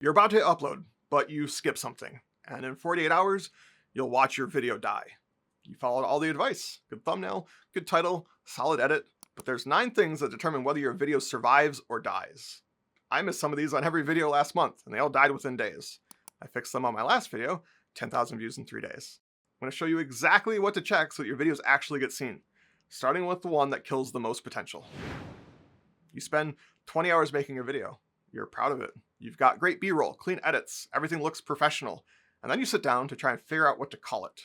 You're about to upload, but you skip something, and in 48 hours, you'll watch your video die. You followed all the advice. Good thumbnail, good title, solid edit, but there's 9 things that determine whether your video survives or dies. I missed some of these on every video last month, and they all died within days. I fixed them on my last video, 10,000 views in 3 days. I'm going to show you exactly what to check so that your videos actually get seen, starting with the one that kills the most potential. You spend 20 hours making a video. You're proud of it. You've got great B-roll, clean edits, everything looks professional. And then you sit down to try and figure out what to call it.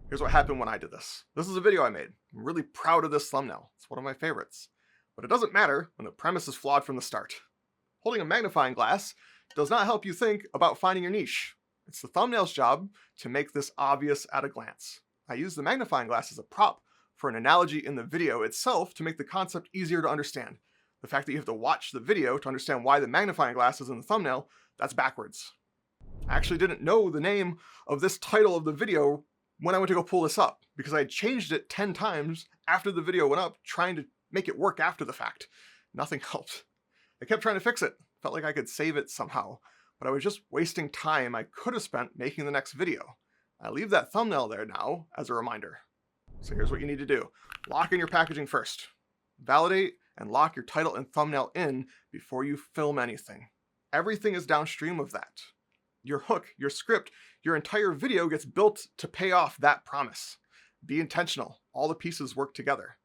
Here's what happened when I did this. This is a video I made. I'm really proud of this thumbnail. It's one of my favorites. But it doesn't matter when the premise is flawed from the start. Holding a magnifying glass does not help you think about finding your niche. It's the thumbnail's job to make this obvious at a glance. I use the magnifying glass as a prop for an analogy in the video itself to make the concept easier to understand. The fact that you have to watch the video to understand why the magnifying glass is in the thumbnail, that's backwards. I actually didn't know the name of this title of the video when I went to go pull this up because I had changed it 10 times after the video went up, trying to make it work after the fact. Nothing helped. I kept trying to fix it. Felt like I could save it somehow, but I was just wasting time I could have spent making the next video. I leave that thumbnail there now as a reminder. So here's what you need to do. Lock in your packaging first. Validate and lock your title and thumbnail in before you film anything. Everything is downstream of that. Your hook, your script, your entire video gets built to pay off that promise. Be intentional. All the pieces work together.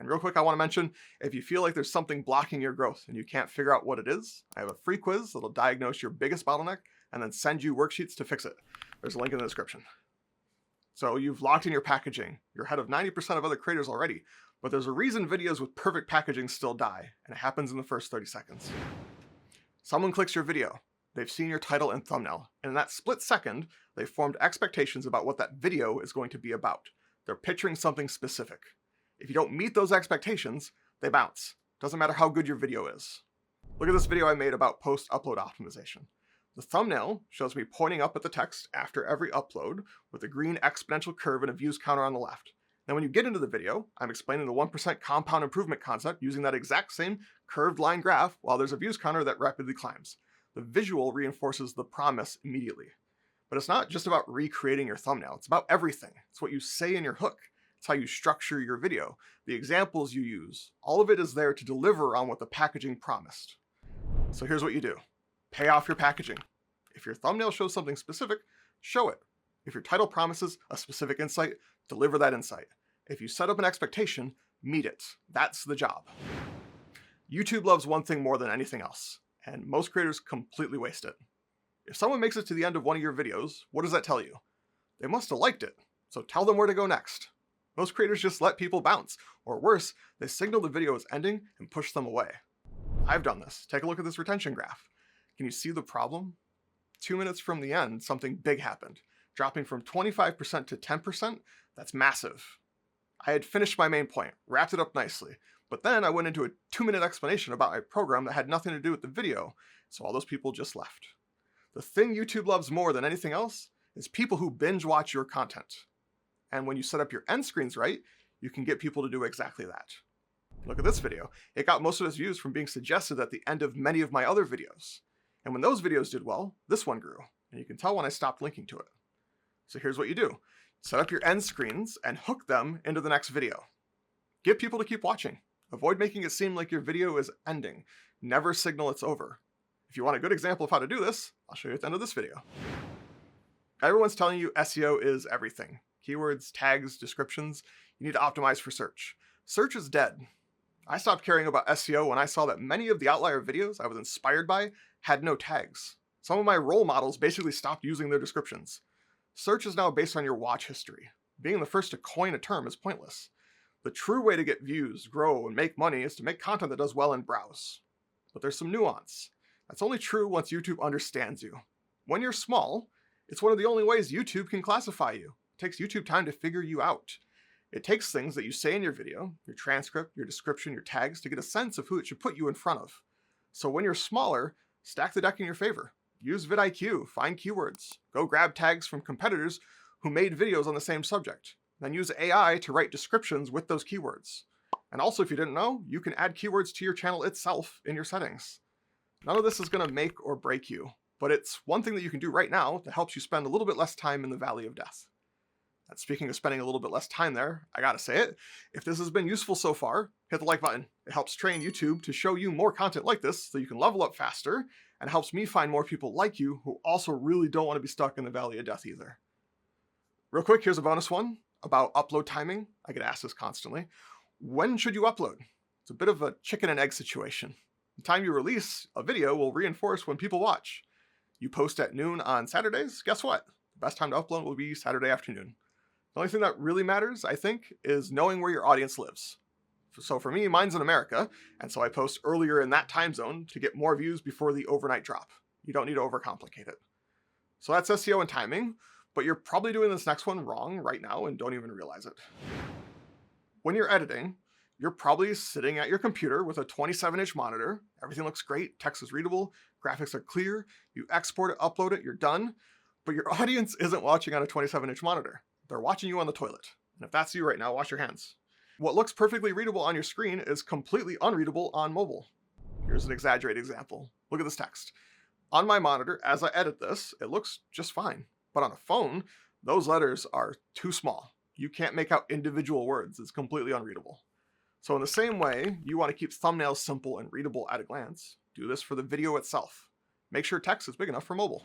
And real quick, I want to mention, if you feel like there's something blocking your growth and you can't figure out what it is, I have a free quiz that'll diagnose your biggest bottleneck and then send you worksheets to fix it. There's a link in the description. So you've locked in your packaging. You're ahead of 90% of other creators already, but there's a reason videos with perfect packaging still die, and it happens in the first 30 seconds. Someone clicks your video. They've seen your title and thumbnail, and in that split second, they've formed expectations about what that video is going to be about. They're picturing something specific. If you don't meet those expectations, they bounce. Doesn't matter how good your video is. Look at this video I made about post-upload optimization. The thumbnail shows me pointing up at the text after every upload with a green exponential curve and a views counter on the left. Now when you get into the video, I'm explaining the 1% compound improvement concept using that exact same curved line graph while there's a views counter that rapidly climbs. The visual reinforces the promise immediately. But it's not just about recreating your thumbnail, it's about everything. It's what you say in your hook. It's how you structure your video, the examples you use. All of it is there to deliver on what the packaging promised. So here's what you do. Pay off your packaging. If your thumbnail shows something specific, show it. If your title promises a specific insight, deliver that insight. If you set up an expectation, meet it. That's the job. YouTube loves one thing more than anything else, and most creators completely waste it. If someone makes it to the end of one of your videos, what does that tell you? They must have liked it, so tell them where to go next. Most creators just let people bounce, or worse, they signal the video is ending and push them away. I've done this. Take a look at this retention graph. Can you see the problem? 2 minutes from the end, something big happened. Dropping from 25% to 10%, that's massive. I had finished my main point, wrapped it up nicely, but then I went into a 2-minute explanation about my program that had nothing to do with the video, so all those people just left. The thing YouTube loves more than anything else is people who binge watch your content. And when you set up your end screens right, you can get people to do exactly that. Look at this video. It got most of its views from being suggested at the end of many of my other videos. And when those videos did well, this one grew. And you can tell when I stopped linking to it. So here's what you do. Set up your end screens and hook them into the next video. Get people to keep watching. Avoid making it seem like your video is ending. Never signal it's over. If you want a good example of how to do this, I'll show you at the end of this video. Everyone's telling you SEO is everything. Keywords, tags, descriptions. You need to optimize for search. Search is dead. I stopped caring about SEO when I saw that many of the outlier videos I was inspired by had no tags. Some of my role models basically stopped using their descriptions. Search is now based on your watch history. Being the first to coin a term is pointless. The true way to get views, grow, and make money is to make content that does well in browse. But there's some nuance. That's only true once YouTube understands you. When you're small, it's one of the only ways YouTube can classify you. It takes YouTube time to figure you out. It takes things that you say in your video, your transcript, your description, your tags, to get a sense of who it should put you in front of. So when you're smaller, stack the deck in your favor. Use vidIQ, find keywords, go grab tags from competitors who made videos on the same subject. Then use AI to write descriptions with those keywords. And also, if you didn't know, you can add keywords to your channel itself in your settings. None of this is going to make or break you. but it's one thing that you can do right now that helps you spend a little bit less time in the valley of death. And speaking of spending a little bit less time there, I gotta say it, if this has been useful so far, hit the like button. It helps train YouTube to show you more content like this so you can level up faster, and helps me find more people like you who also really don't want to be stuck in the valley of death either. Real quick, here's a bonus one about upload timing. I get asked this constantly. When should you upload? It's a bit of a chicken and egg situation. The time you release a video will reinforce when people watch. You post at noon on Saturdays, guess what? The best time to upload will be Saturday afternoon. The only thing that really matters, I think, is knowing where your audience lives. So for me, mine's in America, and so I post earlier in that time zone to get more views before the overnight drop. You don't need to overcomplicate it. So that's SEO and timing, but you're probably doing this next one wrong right now and don't even realize it. When you're editing, you're probably sitting at your computer with a 27-inch monitor. Everything looks great, text is readable, graphics are clear, you export it, upload it, you're done. But your audience isn't watching on a 27-inch monitor. They're watching you on the toilet. And if that's you right now, wash your hands. What looks perfectly readable on your screen is completely unreadable on mobile. Here's an exaggerated example. Look at this text. On my monitor, as I edit this, it looks just fine. But on a phone, those letters are too small. You can't make out individual words. It's completely unreadable. So in the same way, you want to keep thumbnails simple and readable at a glance. Do this for the video itself. Make sure text is big enough for mobile.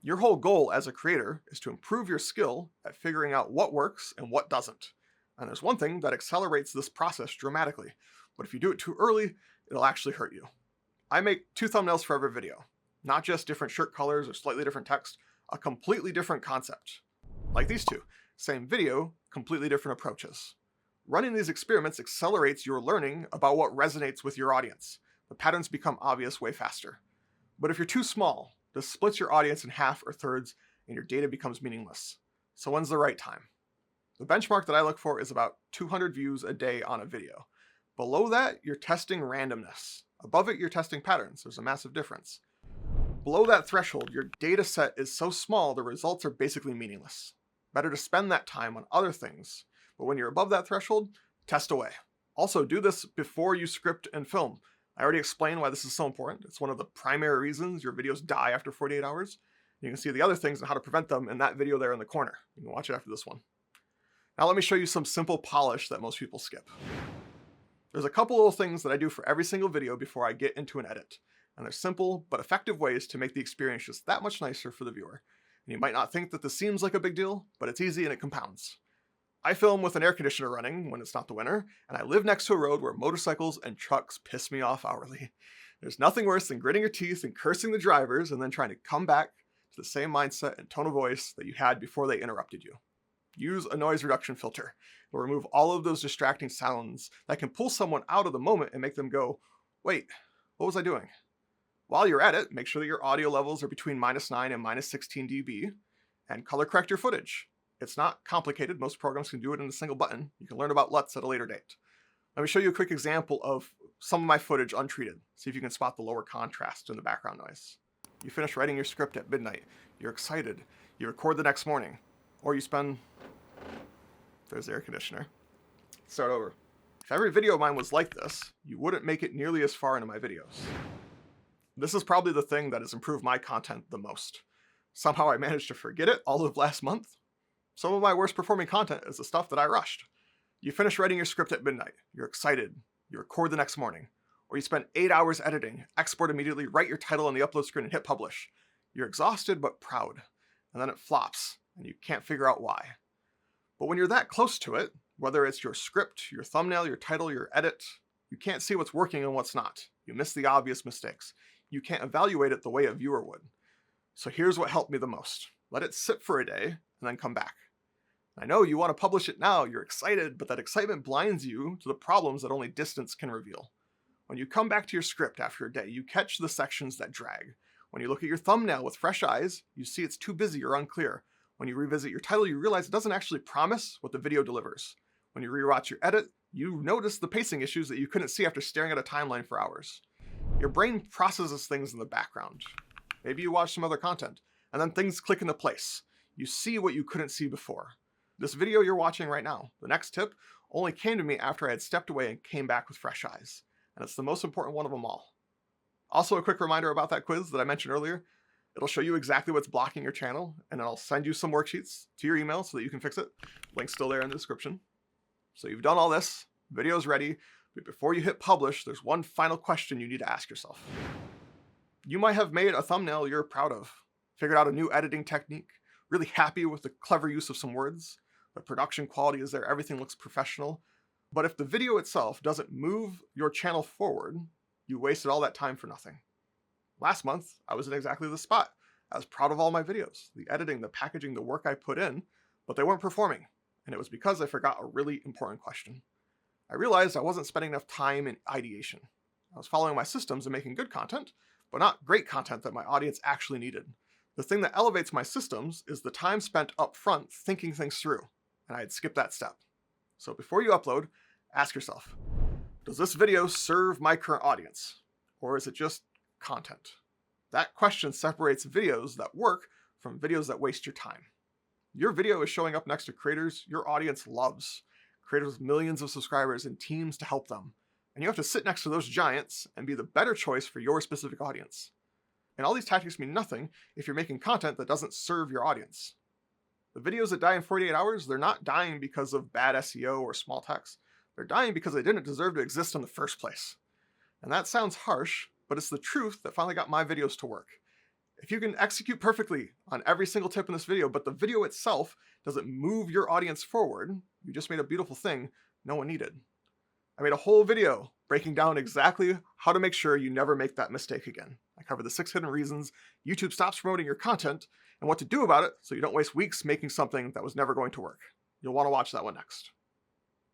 Your whole goal as a creator is to improve your skill at figuring out what works and what doesn't. And there's one thing that accelerates this process dramatically, but if you do it too early, it'll actually hurt you. I make 2 thumbnails for every video, not just different shirt colors or slightly different text, a completely different concept. Like these 2, same video, completely different approaches. Running these experiments accelerates your learning about what resonates with your audience. The patterns become obvious way faster. But if you're too small, this splits your audience in half or thirds and your data becomes meaningless. So when's the right time? The benchmark that I look for is about 200 views a day on a video. Below that, you're testing randomness. Above it, you're testing patterns. There's a massive difference. Below that threshold, your data set is so small the results are basically meaningless. Better to spend that time on other things. But when you're above that threshold, test away. Also, do this before you script and film. I already explained why this is so important. It's one of the primary reasons your videos die after 48 hours. You can see the other things and how to prevent them in that video there in the corner. You can watch it after this one. Now let me show you some simple polish that most people skip. There's a couple little things that I do for every single video before I get into an edit. And they're simple but effective ways to make the experience just that much nicer for the viewer. And you might not think that this seems like a big deal, but it's easy and it compounds. I film with an air conditioner running when it's not the winter, and I live next to a road where motorcycles and trucks piss me off hourly. There's nothing worse than gritting your teeth and cursing the drivers and then trying to come back to the same mindset and tone of voice that you had before they interrupted you. Use a noise reduction filter. It'll remove all of those distracting sounds that can pull someone out of the moment and make them go, wait, what was I doing? While you're at it, make sure that your audio levels are between -9 and -16 dB, and color correct your footage. It's not complicated. Most programs can do it in a single button. You can learn about LUTs at a later date. Let me show you a quick example of some of my footage untreated. See if you can spot the lower contrast in the background noise. You finish writing your script at midnight. You're excited. You record the next morning. Or you spend... There's the air conditioner. Start over. If every video of mine was like this, you wouldn't make it nearly as far into my videos. This is probably the thing that has improved my content the most. Somehow I managed to forget it all of last month. Some of my worst performing content is the stuff that I rushed. You finish writing your script at midnight. You're excited. You record the next morning. Or you spend 8 hours editing, export immediately, write your title on the upload screen and hit publish. You're exhausted but proud. And then it flops, and you can't figure out why. But when you're that close to it, whether it's your script, your thumbnail, your title, your edit, you can't see what's working and what's not. You miss the obvious mistakes. You can't evaluate it the way a viewer would. So here's what helped me the most. Let it sit for a day and then come back. I know you want to publish it now, you're excited, but that excitement blinds you to the problems that only distance can reveal. When you come back to your script after a day, you catch the sections that drag. When you look at your thumbnail with fresh eyes, you see it's too busy or unclear. When you revisit your title, you realize it doesn't actually promise what the video delivers. When you rewatch your edit, you notice the pacing issues that you couldn't see after staring at a timeline for hours. Your brain processes things in the background. Maybe you watch some other content, and then things click into place. You see what you couldn't see before. This video you're watching right now, the next tip, only came to me after I had stepped away and came back with fresh eyes. And it's the most important one of them all. Also, a quick reminder about that quiz that I mentioned earlier. It'll show you exactly what's blocking your channel, and then I'll send you some worksheets to your email so that you can fix it. Link's still there in the description. So you've done all this, video's ready, but before you hit publish, there's one final question you need to ask yourself. You might have made a thumbnail you're proud of, figured out a new editing technique, really happy with the clever use of some words, the production quality is there, everything looks professional. But if the video itself doesn't move your channel forward, you wasted all that time for nothing. Last month, I was in exactly this spot. I was proud of all my videos, the editing, the packaging, the work I put in, but they weren't performing. And it was because I forgot a really important question. I realized I wasn't spending enough time in ideation. I was following my systems and making good content, but not great content that my audience actually needed. The thing that elevates my systems is the time spent up front thinking things through, and I had skipped that step. So before you upload, ask yourself, does this video serve my current audience? Or is it just content? That question separates videos that work from videos that waste your time. Your video is showing up next to creators your audience loves, creators with millions of subscribers and teams to help them. And you have to sit next to those giants and be the better choice for your specific audience. And all these tactics mean nothing if you're making content that doesn't serve your audience. The videos that die in 48 hours, they're not dying because of bad SEO or small text. They're dying because they didn't deserve to exist in the first place. And that sounds harsh, but it's the truth that finally got my videos to work. If you can execute perfectly on every single tip in this video, but the video itself doesn't move your audience forward, you just made a beautiful thing no one needed. I made a whole video breaking down exactly how to make sure you never make that mistake again. I cover the 6 hidden reasons YouTube stops promoting your content and what to do about it so you don't waste weeks making something that was never going to work. You'll want to watch that one next.